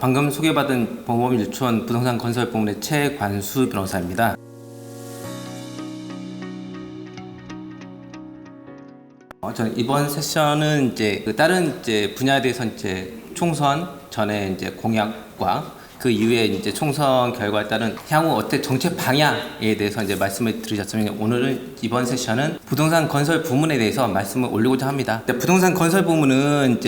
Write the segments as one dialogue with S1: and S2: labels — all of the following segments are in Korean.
S1: 방금 소개받은 범범일촌 부동산 건설 부문의 최관수 변호사입니다. 저는 이번 세션은 다른 분야에 대해서 총선 전에 공약과 그 이후에 총선 결과에 따른 향후 어때 정책 방향에 대해서 말씀을 드리셨으면, 오늘은 이번 세션은 부동산 건설 부문에 대해서 말씀을 올리고자 합니다. 부동산 건설 부문은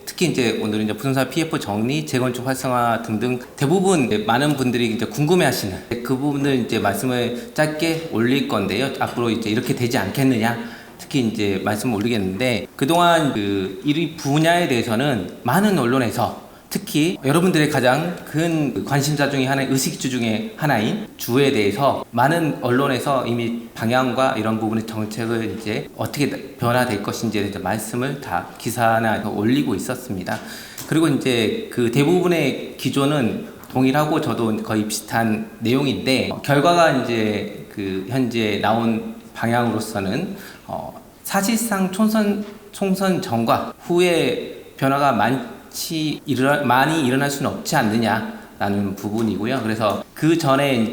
S1: 특히 오늘은 부동산 PF 정리, 재건축 활성화 등등 대부분 많은 분들이 궁금해하시는 그 부분을 말씀을 짧게 올릴 건데요. 앞으로 이렇게 되지 않겠느냐, 특히 말씀을 올리겠는데, 그동안 이 분야에 대해서는 많은 언론에서, 특히 여러분들의 가장 큰 관심사 중에 하나인 의식주 중에 하나인 주에 대해서 많은 언론에서 이미 방향과 이런 부분의 정책을 어떻게 변화될 것인지에 대해서 말씀을 다 기사나 올리고 있었습니다. 그리고 그 대부분의 기조는 동일하고 저도 거의 비슷한 내용인데, 결과가 현재 나온 방향으로서는 사실상 총선 전과 후에 변화가 많이 일어날 수는 없지 않느냐라는 부분이고요. 그래서 그 전에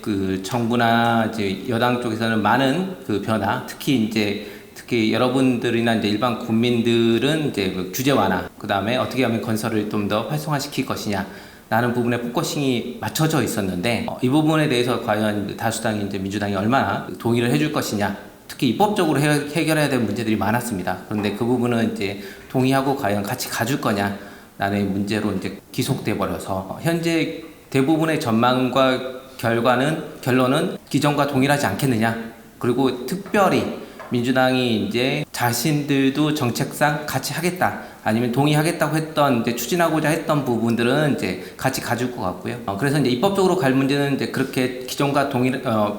S1: 그 정부나 여당 쪽에서는 많은 그 변화, 특히 여러분들이나 일반 국민들은 그 규제 완화, 그 다음에 어떻게 하면 건설을 좀 더 활성화시킬 것이냐 라는 부분에 포커싱이 맞춰져 있었는데, 이 부분에 대해서 과연 다수당인 민주당이 얼마나 동의를 해줄 것이냐, 특히 입법적으로 해결해야 될 문제들이 많았습니다. 그런데 그 부분은 동의하고 과연 같이 가줄 거냐라는 문제로 기속돼 버려서, 현재 대부분의 전망과 결론은 기존과 동일하지 않겠느냐. 그리고 특별히 민주당이 자신들도 정책상 같이 하겠다, 아니면 동의하겠다고 했던 추진하고자 했던 부분들은 같이 가줄 것 같고요. 그래서 입법적으로 갈 문제는 그렇게 기존과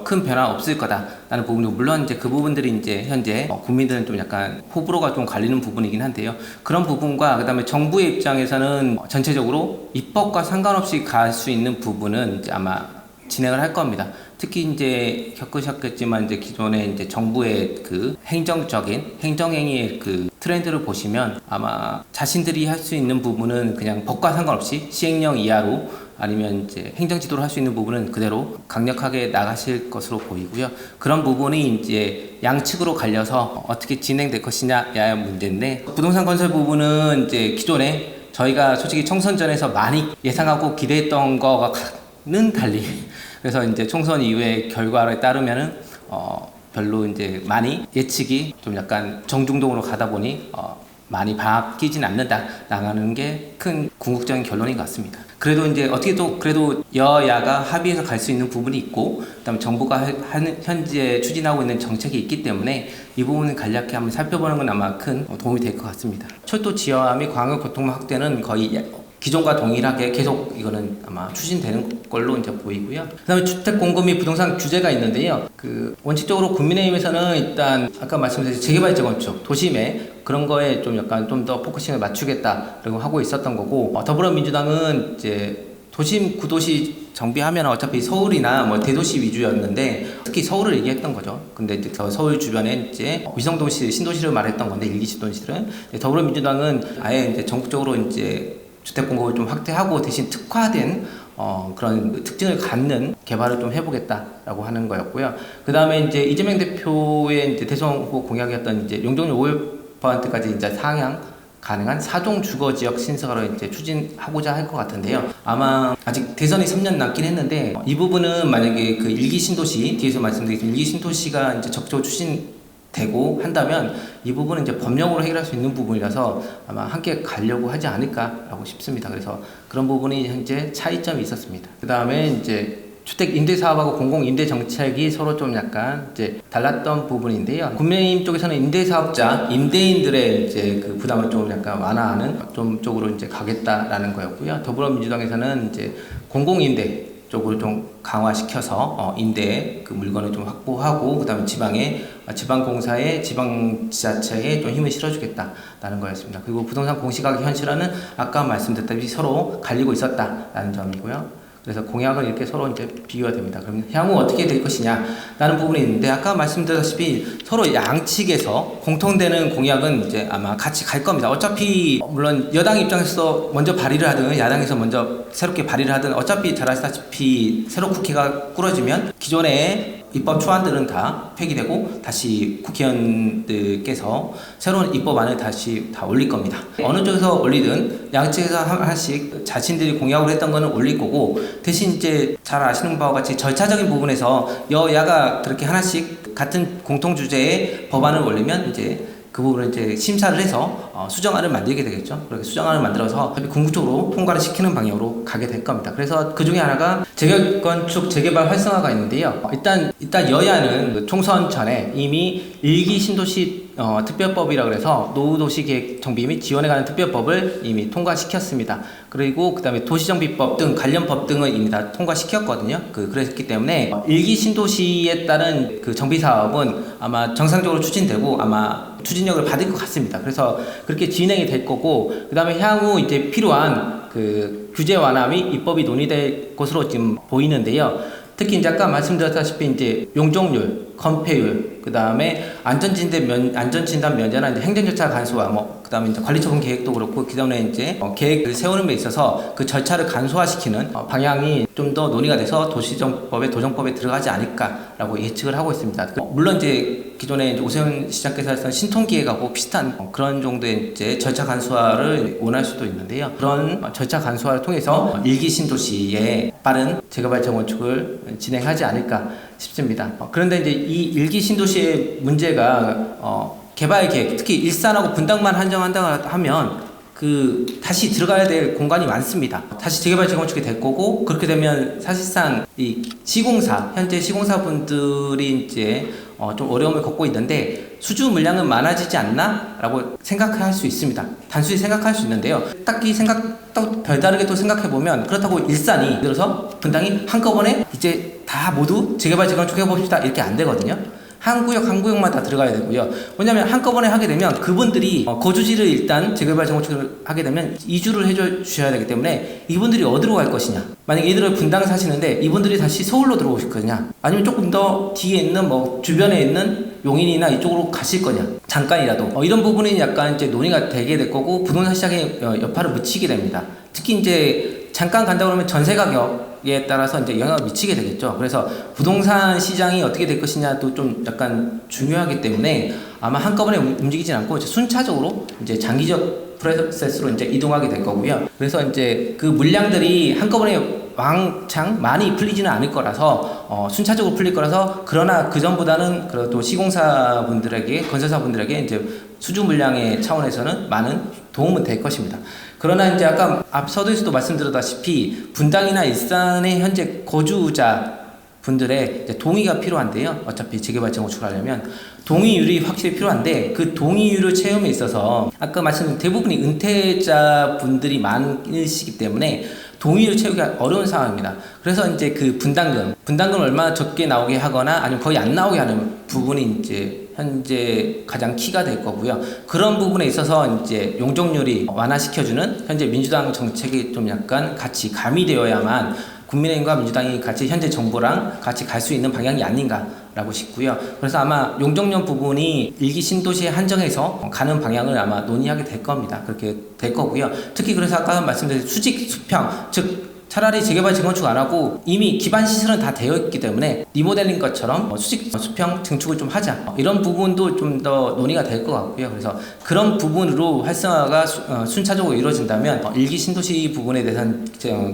S1: 큰 변화 없을 거다라는 부분이고, 물론 그 부분들이 현재 국민들은 좀 약간 호불호가 좀 갈리는 부분이긴 한데요. 그런 부분과 그다음에 정부의 입장에서는 전체적으로 입법과 상관없이 갈 수 있는 부분은 아마 진행을 할 겁니다. 특히 겪으셨겠지만 기존에 정부의 그 행정행위의 그 트렌드를 보시면, 아마 자신들이 할 수 있는 부분은 그냥 법과 상관없이 시행령 이하로, 아니면 행정지도로 할 수 있는 부분은 그대로 강력하게 나가실 것으로 보이고요. 그런 부분이 양측으로 갈려서 어떻게 진행될 것이냐의 문제인데, 부동산 건설 부분은 기존에 저희가 솔직히 총선 전에서 많이 예상하고 기대했던 거와는 달리, 그래서 총선 이후의 결과에 따르면은 별로 많이 예측이 좀 약간 정중동으로 가다 보니 많이 바뀌진 않는다 나가는 게 큰 궁극적인 결론인 것 같습니다. 그래도 그래도 여야가 합의해서 갈 수 있는 부분이 있고, 그다음에 정부가 현재 추진하고 있는 정책이 있기 때문에 이 부분을 간략히 한번 살펴보는 건 아마 큰 도움이 될 것 같습니다. 철도 지하화 및 광역교통망 확대는 거의 기존과 동일하게 계속 이거는 아마 추진되는 걸로 보이고요. 그다음에 주택 공급 및 부동산 규제가 있는데요. 원칙적으로 국민의힘에서는 일단 아까 말씀드린 재개발 재건축, 도심에 그런 거에 좀 약간 좀 더 포커싱을 맞추겠다라고 하고 있었던 거고, 더불어민주당은 도심 구도시 정비하면 어차피 서울이나 대도시 위주였는데, 특히 서울을 얘기했던 거죠. 근데 서울 주변에 위성도시, 신도시를 말했던 건데, 1, 2, 신도시들은 더불어민주당은 아예 전국적으로 주택 공급을 좀 확대하고 대신 특화된 그런 특징을 갖는 개발을 좀 해보겠다라고 하는 거였고요. 그 다음에 이재명 대표의 대선 후보 공약이었던 용적률 5%까지 상향 가능한 4종 주거 지역 신설을 추진하고자 할 것 같은데요. 아마 아직 대선이 3년 남긴 했는데, 이 부분은 만약에 그 1기 신도시, 뒤에서 말씀드린 1기 신도시가 적극적으로 추진되고 한다면, 이 부분은 법령으로 해결할 수 있는 부분이라서 아마 함께 가려고 하지 않을까라고 싶습니다. 그래서 그런 부분이 현재 차이점이 있었습니다. 그 다음에 주택 임대 사업하고 공공 임대 정책이 서로 좀 약간 달랐던 부분인데요. 국민의힘 쪽에서는 임대 사업자, 임대인들의 그 부담을 좀 약간 완화하는 좀 쪽으로 가겠다라는 거였고요. 더불어민주당에서는 공공 임대 쪽으로 좀 강화시켜서 임대 그 물건을 좀 확보하고, 그다음에 지방공사에 지방지자체에 좀 힘을 실어주겠다라는 거였습니다. 그리고 부동산 공시가격 현실화는 아까 말씀드렸다시피 서로 갈리고 있었다라는 점이고요. 그래서 공약을 이렇게 서로 이제 비교가 됩니다. 그럼 향후 어떻게 될 것이냐라는 부분이 있는데 아까 말씀드렸다시피 서로 양측에서 공통되는 공약은 이제 아마 같이 갈 겁니다. 어차피 물론 여당 입장에서 먼저 발의를 하든 야당에서 먼저 새롭게 발의를 하든 어차피 잘 아시다시피 새로 국회가 꾸려지면 기존의 입법 초안들은 다 폐기되고 다시 국회의원들께서 새로운 입법안을 다시 다 올릴 겁니다. 어느 쪽에서 올리든 양측에서 하나씩 자신들이 공약을 했던 거는 올릴 거고 대신 이제 잘 아시는 바와 같이 절차적인 부분에서 여야가 그렇게 하나씩 같은 공통 주제의 법안을 올리면 이제 그 부분을 이제 심사를 해서 수정안을 만들게 되겠죠. 그렇게 수정안을 만들어서 궁극적으로 통과를 시키는 방향으로 가게 될 겁니다. 그래서 그 중에 하나가 재건축 재개발 활성화가 있는데요. 일단 여야는 그 총선 전에 이미 일기 신도시 특별법이라고 해서 노후도시계획 정비 및 지원에 관한 특별법을 이미 통과시켰습니다. 그리고 그다음에 도시정비법 등 관련 법 등을 이미 다 통과시켰거든요. 그랬기 때문에 일기 신도시에 따른 그 정비 사업은 아마 정상적으로 추진되고 아마 추진력을 받을 것 같습니다. 그래서 그렇게 진행이 될 거고 그다음에 향후 이제 필요한 그 규제 완화 및 입법이 논의될 것으로 지금 보이는데요. 특히 이제 아까 말씀드렸다시피 이제 용적률, 건폐율, 그 다음에 안전진단 면제나 이제 행정절차 간소화, 그 다음에 이제 관리처분 계획도 그렇고, 그 다음에 이제 계획을 세우는 데 있어서 그 절차를 간소화시키는 방향이 좀 더 논의가 돼서 도정법에 들어가지 않을까라고 예측을 하고 있습니다. 물론 이제 기존에 이제 오세훈 시장께서 했던 신통기획하고 비슷한 그런 정도의 이제 절차 간소화를 원할 수도 있는데요. 그런 절차 간소화를 통해서 일기 신도시에 빠른 재개발 재건축을 진행하지 않을까 싶습니다. 그런데 이제 이 일기 신도시의 문제가 개발 계획, 특히 일산하고 분당만 한정한다 하면 다시 들어가야 될 공간이 많습니다. 다시 재개발 재건축이 될 거고 그렇게 되면 사실상 이 현재 시공사분들이 이제 좀 어려움을 겪고 있는데 수주 물량은 많아지지 않나? 라고 생각할 수 있습니다. 단순히 생각할 수 있는데요. 딱히 또 별다르게 또 생각해보면 그렇다고 일산이 예를 들어서 분당이 한꺼번에 이제 다 모두 재개발 재건축 해봅시다 이렇게 안 되거든요. 한 구역만 다 들어가야 되고요. 왜냐하면 한꺼번에 하게 되면 그분들이 거주지를 일단 재개발 재건축을 하게 되면 이주를 해주셔야 되기 때문에 이분들이 어디로 갈 것이냐. 만약에 이들을 분당 사시는데 이분들이 다시 서울로 들어오실 거냐. 아니면 조금 더 뒤에 있는 주변에 있는 용인이나 이쪽으로 가실 거냐. 잠깐이라도. 이런 부분이 약간 이제 논의가 되게 될 거고 부동산 시장에 여파를 미치게 됩니다. 특히 이제 잠깐 간다 그러면 전세 가격에 따라서 이제 영향을 미치게 되겠죠. 그래서 부동산 시장이 어떻게 될 것이냐도 좀 약간 중요하기 때문에 아마 한꺼번에 움직이진 않고 이제 순차적으로 이제 장기적 프로세스로 이제 이동하게 될 거고요. 그래서 이제 그 물량들이 한꺼번에 왕창 많이 풀리지는 않을 거라서 순차적으로 풀릴 거라서 그러나 그 전보다는 그래도 시공사분들에게 건설사분들에게 이제 수주 물량의 차원에서는 많은 도움은 될 것입니다. 그러나 이제 아까 앞서도에서도 말씀드렸다시피 분당이나 일산의 현재 거주자 분들의 이제 동의가 필요한데요. 어차피 재개발 재건축을 하려면 동의율이 확실히 필요한데 그 동의율을 채움에 있어서 아까 말씀드린 대부분이 은퇴자 분들이 많으시기 때문에 동의를 채우기가 어려운 상황입니다. 그래서 이제 그 분담금 얼마나 적게 나오게 하거나 아니면 거의 안 나오게 하는 부분이 이제 현재 가장 키가 될 거고요. 그런 부분에 있어서 이제 용적률이 완화시켜주는 현재 민주당 정책이 좀 약간 같이 가미되어야만 국민의힘과 민주당이 같이 현재 정부랑 같이 갈 수 있는 방향이 아닌가라고 싶고요. 그래서 아마 용적률 부분이 일기 신도시에 한정해서 가는 방향을 아마 논의하게 될 겁니다. 그렇게 될 거고요. 특히 그래서 아까 말씀드린 수직 수평, 즉 차라리 재개발 재건축 안 하고 이미 기반 시설은 다 되어 있기 때문에 리모델링 것처럼 수직 수평 증축을 좀 하자. 이런 부분도 좀 더 논의가 될 것 같고요. 그래서 그런 부분으로 활성화가 순차적으로 이루어진다면 일기 신도시 부분에 대한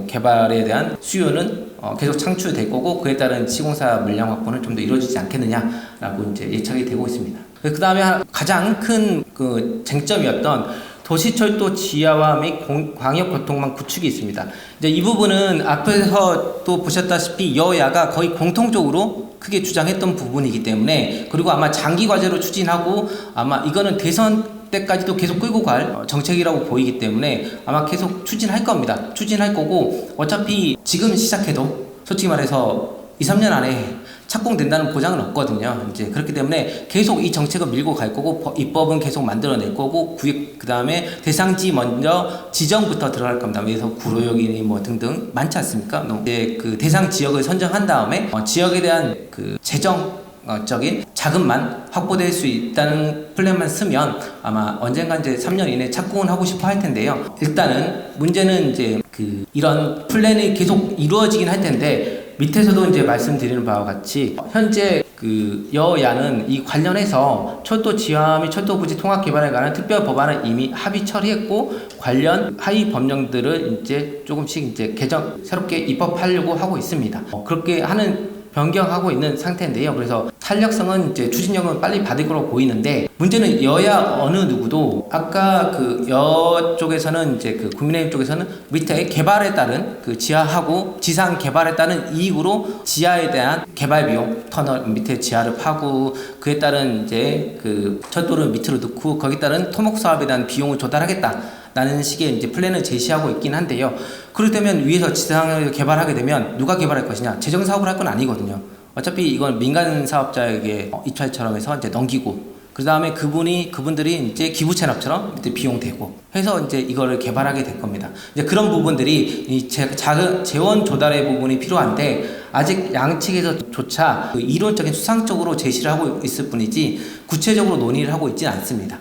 S1: 개발에 대한 수요는 계속 창출될 거고 그에 따른 시공사 물량 확보는 좀 더 이루어지지 않겠느냐라고 이제 예측이 되고 있습니다. 그 다음에 가장 큰 그 쟁점이었던 도시철도 지하화 및 광역교통망 구축이 있습니다. 이제 이 부분은 앞에서 또 보셨다시피 여야가 거의 공통적으로 크게 주장했던 부분이기 때문에 그리고 아마 장기 과제로 추진하고 아마 이거는 대선 때까지도 계속 끌고 갈 정책이라고 보이기 때문에 아마 계속 추진할 겁니다. 추진할 거고 어차피 지금 시작해도 솔직히 말해서 2, 3년 안에 착공된다는 보장은 없거든요. 이제 그렇기 때문에 계속 이 정책을 밀고 갈 거고 입법은 계속 만들어낼 거고 구획 그다음에 대상지 먼저 지정부터 들어갈 겁니다. 그래서 구로역이니 뭐 등등 많지 않습니까? 이제 그 대상 지역을 선정한 다음에 지역에 대한 그 재정적인 자금만 확보될 수 있다는 플랜만 쓰면 아마 언젠가 이제 3년 이내에 착공을 하고 싶어 할 텐데요. 일단은 문제는 이제 그 이런 플랜이 계속 이루어지긴 할 텐데 밑에서도 이제 말씀드리는 바와 같이 현재 그 여야는 이 관련해서 철도 지화 및 철도 부지 통합 개발에 관한 특별 법안을 이미 합의 처리했고 관련 하위 법령들을 이제 조금씩 이제 개정 새롭게 입법하려고 하고 있습니다. 그렇게 하는 변경하고 있는 상태인데요. 그래서 탄력성은 이제 추진력은 빨리 받을 거로 보이는데 문제는 여야 어느 누구도 아까 그 여 쪽에서는 이제 그 국민의힘 쪽에서는 밑에 개발에 따른 그 지하하고 지상 개발에 따른 이익으로 지하에 대한 개발 비용 터널 밑에 지하를 파고 그에 따른 이제 그 철도를 밑으로 넣고 거기에 따른 토목 사업에 대한 비용을 조달하겠다. 라는 식의 이제 플랜을 제시하고 있긴 한데요. 그렇다면 위에서 지상을 개발하게 되면 누가 개발할 것이냐? 재정 사업을 할 건 아니거든요. 어차피 이건 민간 사업자에게 입찰처럼 해서 이제 넘기고 그 다음에 그분들이 이제 기부 체납처럼 이제 비용 대고 해서 이제 이거를 개발하게 될 겁니다. 이제 그런 부분들이 이 작은 재원 조달의 부분이 필요한데 아직 양측에서조차 그 이론적인 수상적으로 제시를 하고 있을 뿐이지 구체적으로 논의를 하고 있지는 않습니다.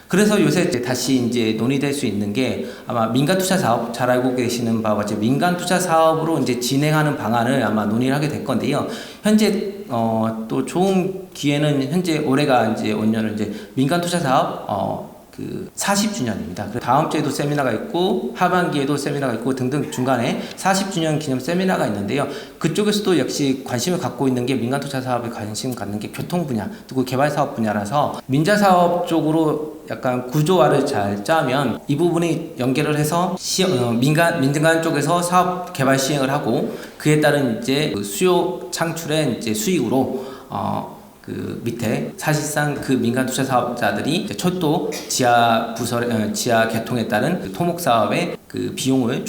S1: 그래서 요새 다시 이제 논의될 수 있는 게 아마 민간 투자 사업 잘 알고 계시는 바와 같이 민간 투자 사업으로 이제 진행하는 방안을 아마 논의를 하게 될 건데요. 현재 또 좋은 기회는 현재 올해가 이제 올해는 이제 민간 투자 사업 그 40주년입니다. 다음 주에도 세미나가 있고 하반기에도 세미나가 있고 등등 중간에 40주년 기념 세미나가 있는데요. 그쪽에서도 역시 관심을 갖고 있는 게 민간 투자 사업에 관심 갖는 게 교통 분야, 그리고 개발 사업 분야라서 민자 사업 쪽으로 약간 구조화를 잘 짜면 이 부분이 연결을 해서 민간 쪽에서 사업 개발 시행을 하고 그에 따른 이제 수요 창출의 이제 수익으로 그 밑에 사실상 그 민간 투자 사업자들이 철도 지하 지하 개통에 따른 그 토목 사업의 그 비용을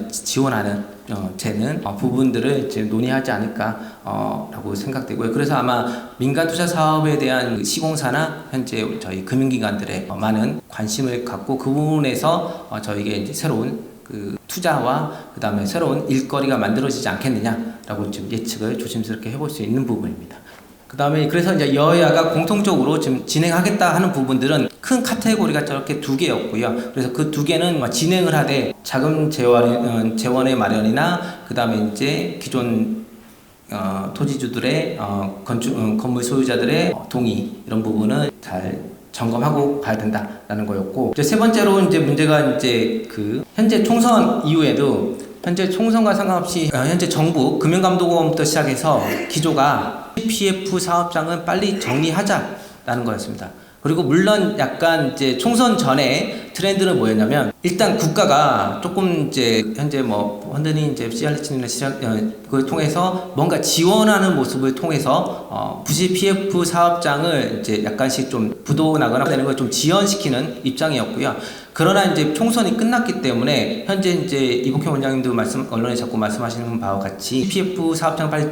S1: 지원하는 부분들을 이제 논의하지 않을까라고 생각되고요. 그래서 아마 민간 투자 사업에 대한 시공사나 현재 저희 금융기관들의 많은 관심을 갖고 그 부분에서 저희에게 이제 새로운 그 투자와 그 다음에 새로운 일거리가 만들어지지 않겠느냐라고 지금 예측을 조심스럽게 해볼 수 있는 부분입니다. 그 다음에 그래서 이제 여야가 공통적으로 지금 진행하겠다 하는 부분들은 큰 카테고리가 저렇게 두 개였고요. 그래서 그 두 개는 진행을 하되 자금 재원의 마련이나 그 다음에 이제 기존 토지주들의 건물 소유자들의 동의 이런 부분은 잘 점검하고 가야 된다라는 거였고 이제 세 번째로 이제 문제가 이제 그 현재 총선 이후에도 현재 총선과 상관없이 현재 정부 금융감독원부터 시작해서 기조가 PF 사업장은 빨리 정리하자라는 거였습니다. 그리고 물론 약간 이제 총선 전에 트렌드는 뭐였냐면 일단 국가가 조금 이제 현재 뭐 흔히 이제 CRH나 그걸 통해서 뭔가 지원하는 모습을 통해서 부실 PF 사업장을 이제 약간씩 좀 부도나거나 되는 걸 좀 지연시키는 입장이었고요. 그러나 이제 총선이 끝났기 때문에 현재 이제 이복형 원장님도 언론에 자꾸 말씀하시는 바와 같이 PF 사업장 빨리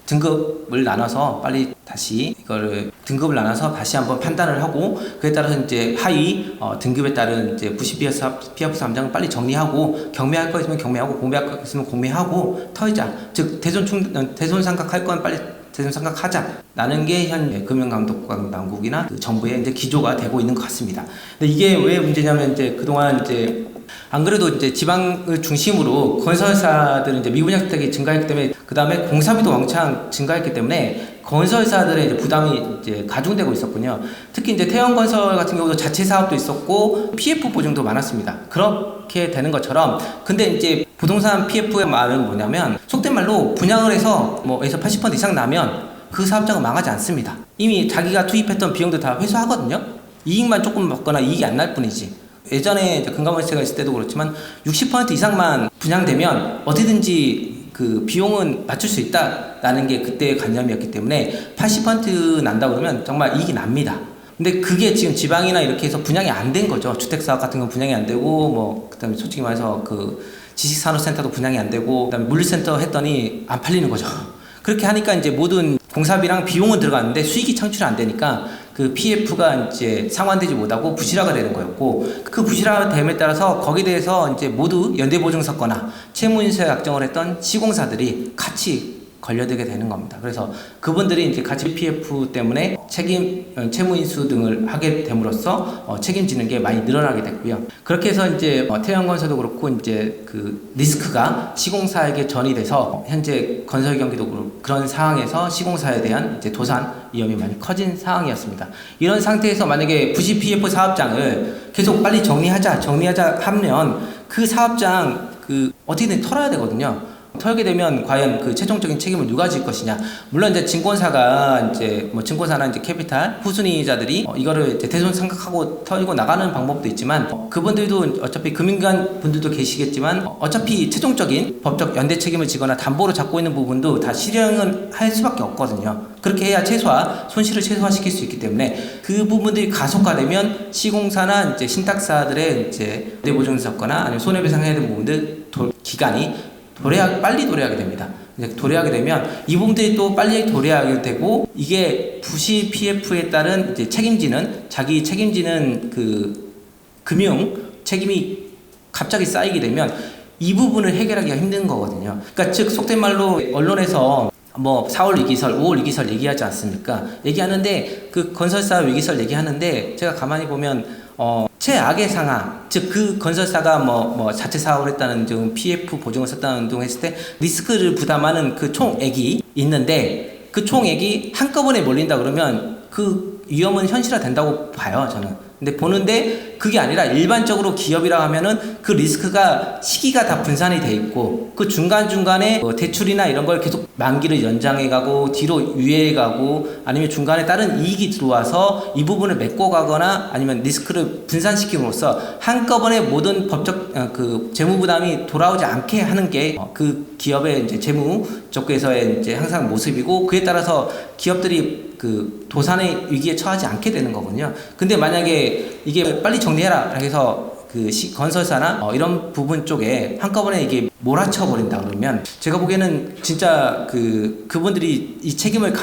S1: 등급을 나눠서 빨리 다시 이거를 등급을 나눠서 다시 한번 판단을 하고 그에 따라서 이제 하위 등급에 따른 이제 부실 PF 사업장을 빨리 정리하고 경매할 거 있으면 경매하고 공매할 거 있으면 공매하고 털자. 즉 대손 상각할 건 빨리 대손 상각하자라는 게 현 금융감독당국이나 그 정부의 이제 기조가 되고 있는 것 같습니다. 근데 이게 왜 문제냐면 이제 그동안 이제 안 그래도 이제 지방을 중심으로 건설사들은 이제 미분양 주택이 증가했기 때문에 그 다음에 공사비도 왕창 증가했기 때문에 건설사들의 이제 부담이 이제 가중되고 있었군요. 특히 이제 태형건설 같은 경우도 자체 사업도 있었고 PF 보증도 많았습니다. 그렇게 되는 것처럼 근데 이제 부동산 PF의 말은 뭐냐면 속된 말로 분양을 해서 뭐에서 80% 이상 나면 그 사업장은 망하지 않습니다. 이미 자기가 투입했던 비용도 다 회수하거든요. 이익만 조금 먹거나 이익이 안 날 뿐이지. 예전에 금감원세가 있을 때도 그렇지만 60% 이상만 분양되면 어디든지 그 비용은 맞출 수 있다라는 게 그때의 관념이었기 때문에 80% 난다 그러면 정말 이익이 납니다. 근데 그게 지금 지방이나 이렇게 해서 분양이 안 된 거죠. 주택사업 같은 건 분양이 안 되고 그다음에 솔직히 말해서 그 지식산업센터도 분양이 안 되고 그다음에 물류센터 했더니 안 팔리는 거죠. 그렇게 하니까 이제 모든 공사비랑 비용은 들어갔는데 수익이 창출이 안 되니까 그 PF가 이제 상환되지 못하고 부실화가 되는 거였고, 그 부실화됨에 따라서 거기에 대해서 이제 모두 연대보증 섰거나 채무인수에 약정을 했던 시공사들이 같이 걸려들게 되는 겁니다. 그래서 그분들이 이제 같이 PF 때문에 채무인수 등을 하게 됨으로써 책임지는 게 많이 늘어나게 됐고요. 그렇게 해서 이제 태양건설도 그렇고 이제 그 리스크가 시공사에게 전이 돼서 현재 건설 경기도 그런 상황에서 시공사에 대한 이제 도산 위험이 많이 커진 상황이었습니다. 이런 상태에서 만약에 부실 PF 사업장을 계속 빨리 정리하자 하면 그 사업장 어떻게든 털어야 되거든요. 털게 되면 과연 그 최종적인 책임을 누가 질 것이냐. 물론 이제 증권사가 이제 증권사나 이제 캐피탈 후순위자들이 이거를 이제 대손삼각하고 털고 나가는 방법도 있지만, 그분들도 어차피 금융기관 분들도 계시겠지만 어차피 최종적인 법적 연대 책임을 지거나 담보로 잡고 있는 부분도 다 실행을 할 수밖에 없거든요. 그렇게 해야 손실을 최소화시킬 수 있기 때문에 그 부분들이 가속화되면 시공사나 이제 신탁사들의 이제 연대보증을 섰거나 아니면 손해배상해야 되는 부분들 기간이 빨리 도래하게 됩니다. 이제 도래하게 되면 이 부분들이 또 빨리 도래하게 되고, 이게 부실 PF에 따른 이제 자기 책임지는 그 금융 책임이 갑자기 쌓이게 되면 이 부분을 해결하기가 힘든 거거든요. 그러니까 즉 속된 말로 언론에서 4월 위기설, 5월 위기설 얘기하지 않습니까? 얘기하는데 그 건설사 위기설 얘기하는데 제가 가만히 보면 최악의 상황, 즉 그 건설사가 자체 사업을 했다는 등 PF 보증을 썼다는 등 했을 때 리스크를 부담하는 그 총액이 있는데, 그 총액이 한꺼번에 몰린다 그러면 그 위험은 현실화된다고 봐요, 저는. 근데 보는데 그게 아니라 일반적으로 기업이라 하면은 그 리스크가 시기가 다 분산이 돼 있고, 그 중간중간에 대출이나 이런 걸 계속 만기를 연장해 가고 뒤로 유예해 가고, 아니면 중간에 다른 이익이 들어와서 이 부분을 메꿔 가거나 아니면 리스크를 분산시킴으로써 한꺼번에 모든 법적 그 재무 부담이 돌아오지 않게 하는 게 그 기업의 이제 재무 쪽에서의 이제 항상 모습이고, 그에 따라서 기업들이 그 도산의 위기에 처하지 않게 되는 거군요. 근데 만약에 이게 빨리 정리해라 해서 그 건설사나 이런 부분 쪽에 한꺼번에 이게 몰아쳐 버린다 그러면, 제가 보기에는 진짜 그분들이 이 책임을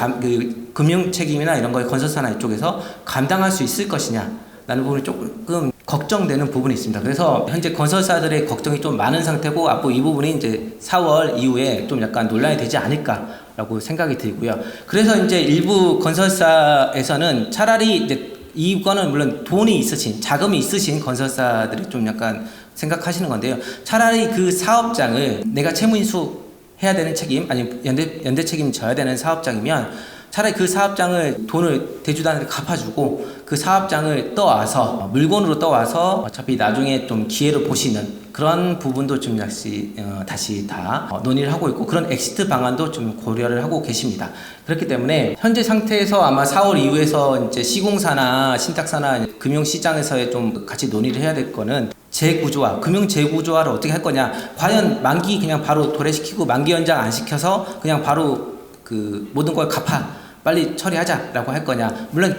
S1: 금융 책임이나 이런 거에 건설사나 이쪽에서 감당할 수 있을 것이냐 라는 부분이 조금 걱정되는 부분이 있습니다. 그래서 현재 건설사들의 걱정이 좀 많은 상태고, 앞으로 이 부분이 이제 4월 이후에 좀 약간 논란이 되지 않을까라고 생각이 들고요. 그래서 이제 일부 건설사에서는 차라리 이제 이거는 물론 돈이 있으신, 자금이 있으신 건설사들이 좀 약간 생각하시는 건데요. 차라리 그 사업장을 내가 채무인수 해야 되는 책임, 아니면 연대 책임 져야 되는 사업장이면 차라리 그 사업장을 돈을 대주단한테 갚아주고 그 사업장을 떠와서 물건으로 떠와서 어차피 나중에 좀 기회를 보시는 그런 부분도 좀 다시 다 논의를 하고 있고, 그런 엑시트 방안도 좀 고려를 하고 계십니다. 그렇기 때문에 현재 상태에서 아마 4월 이후에서 이제 시공사나 신탁사나 금융시장에서의 좀 같이 논의를 해야 될 거는 재구조화, 금융 재구조화를 어떻게 할 거냐. 과연 만기 그냥 바로 도래시키고 만기 연장 안 시켜서 그냥 바로 그 모든 걸 빨리 처리하자라고 할 거냐. 물론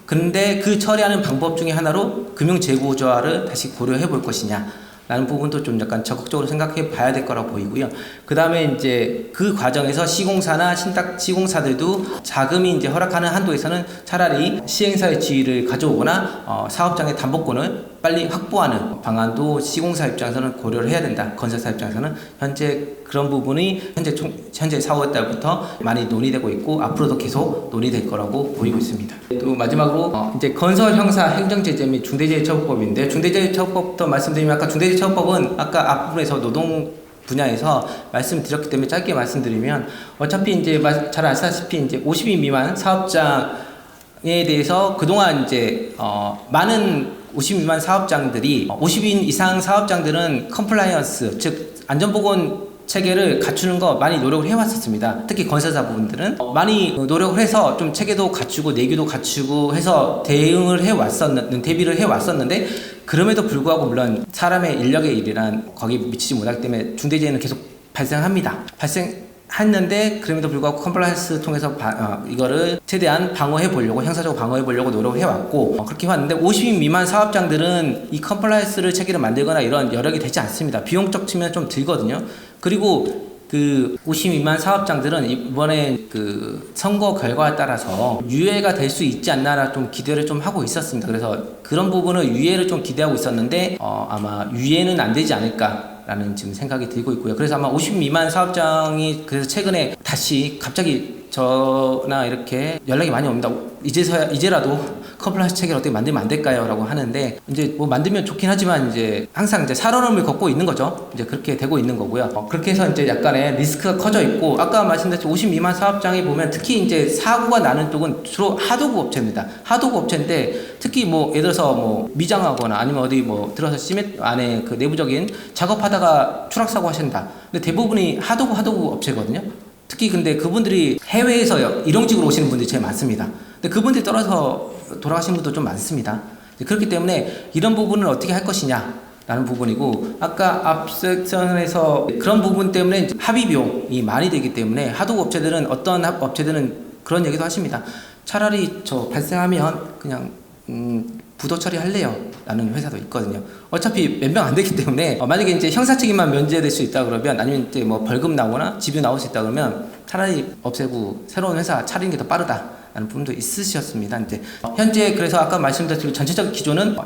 S1: 근데 그 처리하는 방법 중에 하나로 금융 재구조화를 다시 고려해 볼 것이냐 라는 부분도 좀 약간 적극적으로 생각해 봐야 될 거라고 보이고요. 그 다음에 이제 그 과정에서 시공사나 시공사들도 자금이 이제 허락하는 한도에서는 차라리 시행사의 지위를 가져오거나 사업장의 담보권을 빨리 확보하는 방안도 시공사 입장에서는 고려를 해야 된다. 건설사 입장에서는 현재 그런 부분이 현재 4월 달부터 많이 논의되고 있고, 앞으로도 계속 논의될 거라고 보이고 있습니다. 또 마지막으로 이제 건설 형사 행정제재 및 중대재해처벌법인데, 중대재해처벌법부터 말씀드리면, 아까 중대재해처벌법은 아까 앞부분에서 노동 분야에서 말씀드렸기 때문에 짧게 말씀드리면, 어차피 이제 잘 아시다시피 이제 50인 미만 사업장에 대해서 그동안 이제 많은 50인 미만 사업장들이 50인 이상 사업장들은 컴플라이언스, 즉 안전보건 체계를 갖추는 거 많이 노력을 해왔었습니다. 특히 건설사 부분들은 많이 노력을 해서 좀 체계도 갖추고 내규도 갖추고 해서 대비를 해왔었는데, 그럼에도 불구하고 물론 사람의 인력의 일이란 거기에 미치지 못하기 때문에 중대재해는 계속 발생합니다. 했는데 그럼에도 불구하고 컴플라이언스 통해서 이거를 최대한 방어해 보려고, 형사적으로 방어해 보려고 노력을 해왔고, 그렇게 해왔는데 50인 미만 사업장들은 이 컴플라이언스를 체계를 만들거나 이런 여력이 되지 않습니다. 비용적 측면 좀 들거든요. 그리고 그 50 미만 사업장들은 이번에 그 선거 결과에 따라서 유예가 될 수 있지 않나라 좀 기대를 좀 하고 있었습니다. 그래서 그런 부분은 유예를 좀 기대하고 있었는데 아마 유예는 안 되지 않을까라는 지금 생각이 들고 있고요. 그래서 아마 50 미만 사업장이 그래서 최근에 다시 갑자기 저나 이렇게 연락이 많이 옵니다. 이제라도 컴플라이언스 체계를 어떻게 만들면 안 될까요? 라고 하는데, 이제 뭐 만들면 좋긴 하지만 이제 항상 이제 살얼음을 걷고 있는 거죠. 이제 그렇게 되고 있는 거고요. 그렇게 해서 이제 약간의 리스크가 커져 있고, 아까 말씀드렸듯이 50 미만 사업장에 보면 특히 이제 사고가 나는 쪽은 주로 하도급 업체입니다. 하도급 업체인데, 특히 뭐 예를 들어서 뭐 미장하거나 아니면 어디 뭐 들어서 시멘트 안에 그 내부적인 작업하다가 추락사고 하신다. 근데 대부분이 하도급 업체거든요. 특히 근데 그분들이 해외에서 일용직으로 오시는 분들이 제일 많습니다. 근데 그분들이 떨어져서 돌아가신 분도 좀 많습니다. 그렇기 때문에 이런 부분을 어떻게 할 것이냐라는 부분이고, 아까 앞 섹션에서 그런 부분 때문에 합의 비용이 많이 되기 때문에 하도급 업체들은 어떤 업체들은 그런 얘기도 하십니다. 차라리 저 발생하면 그냥 부도 처리할래요 라는 회사도 있거든요. 어차피 몇 명 안 되기 때문에 만약에 이제 형사 책임만 면제될 수 있다 그러면, 아니면 이제 뭐 벌금 나오거나 집유 나올 수 있다 그러면 차라리 없애고 새로운 회사 차리는 게 더 빠르다 라는 부분도 있으셨습니다. 이제 현재 그래서 아까 말씀드렸듯이 전체적 기조는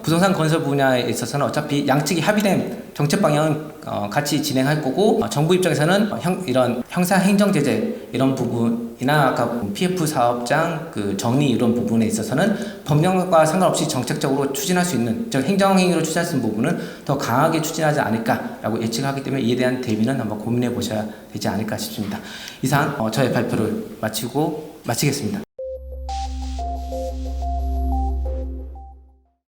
S1: 부동산 건설 분야에 있어서는 어차피 양측이 합의된 정책 방향은 같이 진행할 거고, 정부 입장에서는 이런 형사 행정 제재 이런 부분이나 아까 PF 사업장 그 정리 이런 부분에 있어서는 법령과 상관없이 정책적으로 추진할 수 있는, 즉 행정행위로 추진할 수 있는 부분은 더 강하게 추진하지 않을까라고 예측하기 때문에 이에 대한 대비는 한번 고민해 보셔야 되지 않을까 싶습니다. 이상 저의 발표를 마치겠습니다.